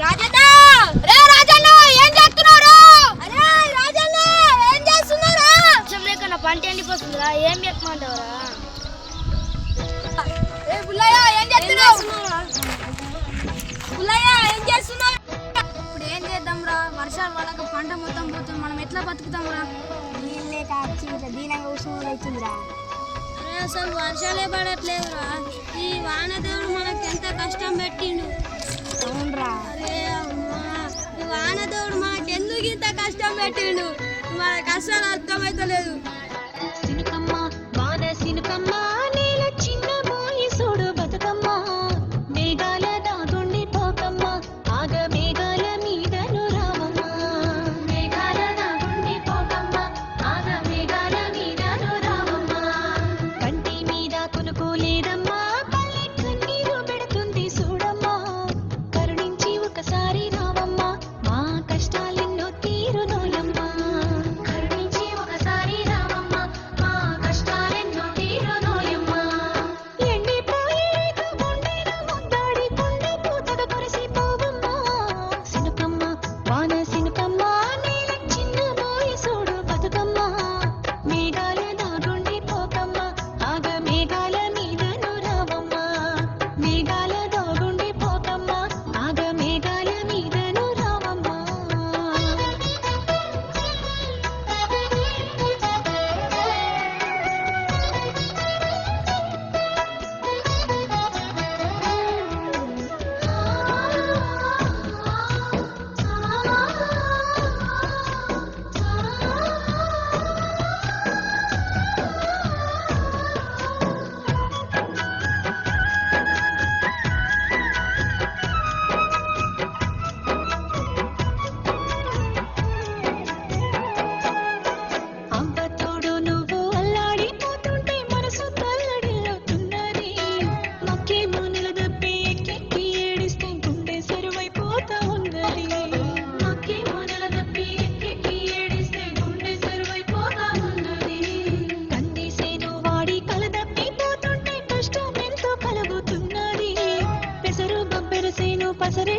రాజన్న రే రాజన్న ఏం చేస్తున్నారు? అరే రాజన్న ఏం చేస్తున్నారు? లేకన్నా పంట ఎండిపోతుందిరా, ఏం చెప్పమంటావురా? ఏ బుల్లయ్య ఏం చేస్తున్నావు? బుల్లయ్య ఏం చేస్తున్నావు? ఇప్పుడు ఏం చేద్దాంరా? వర్షాలు పడక పంట మొత్తం పోతుంది, మనం ఎట్లా బతుకుతాంరా? నీళ్ళే కాచి ఇట్లా దీనంగా ఉష్ణం అవుతుందిరా. అరే అసలు వర్షాలే పడట్లేదురా. ఈ వానదేవుడు మనకి ఎంత కష్టం పెట్టిండు. అవునరా. అరే అమ్మా, ఈ వానదేవుడు మనకి ఎందుకు ఇంత కష్టం పెట్టిండు మనకు అస్సలు అర్థమైతలేదు. సినుకమ్మ వాన సినుకమ్మ నేల చిన్న మోయి సోడు బతుకమ్మ మేఘాల దాగుండి పోకమ్మ ఆగ మేఘాల మీదను రావమ్మ మేఘాల దాగుండి పోకమ్మ ఆగ మేఘాల మీదను రావమ్మ కంటి మీద కునుకు లేదమ్మా పల్లె కన్నీరు పెడుతుంది చూడమ్మ కరుణించి ఒకసారి రావమ్మ మా కష్టాలెన్నో తీరునోయమ్మ పసరే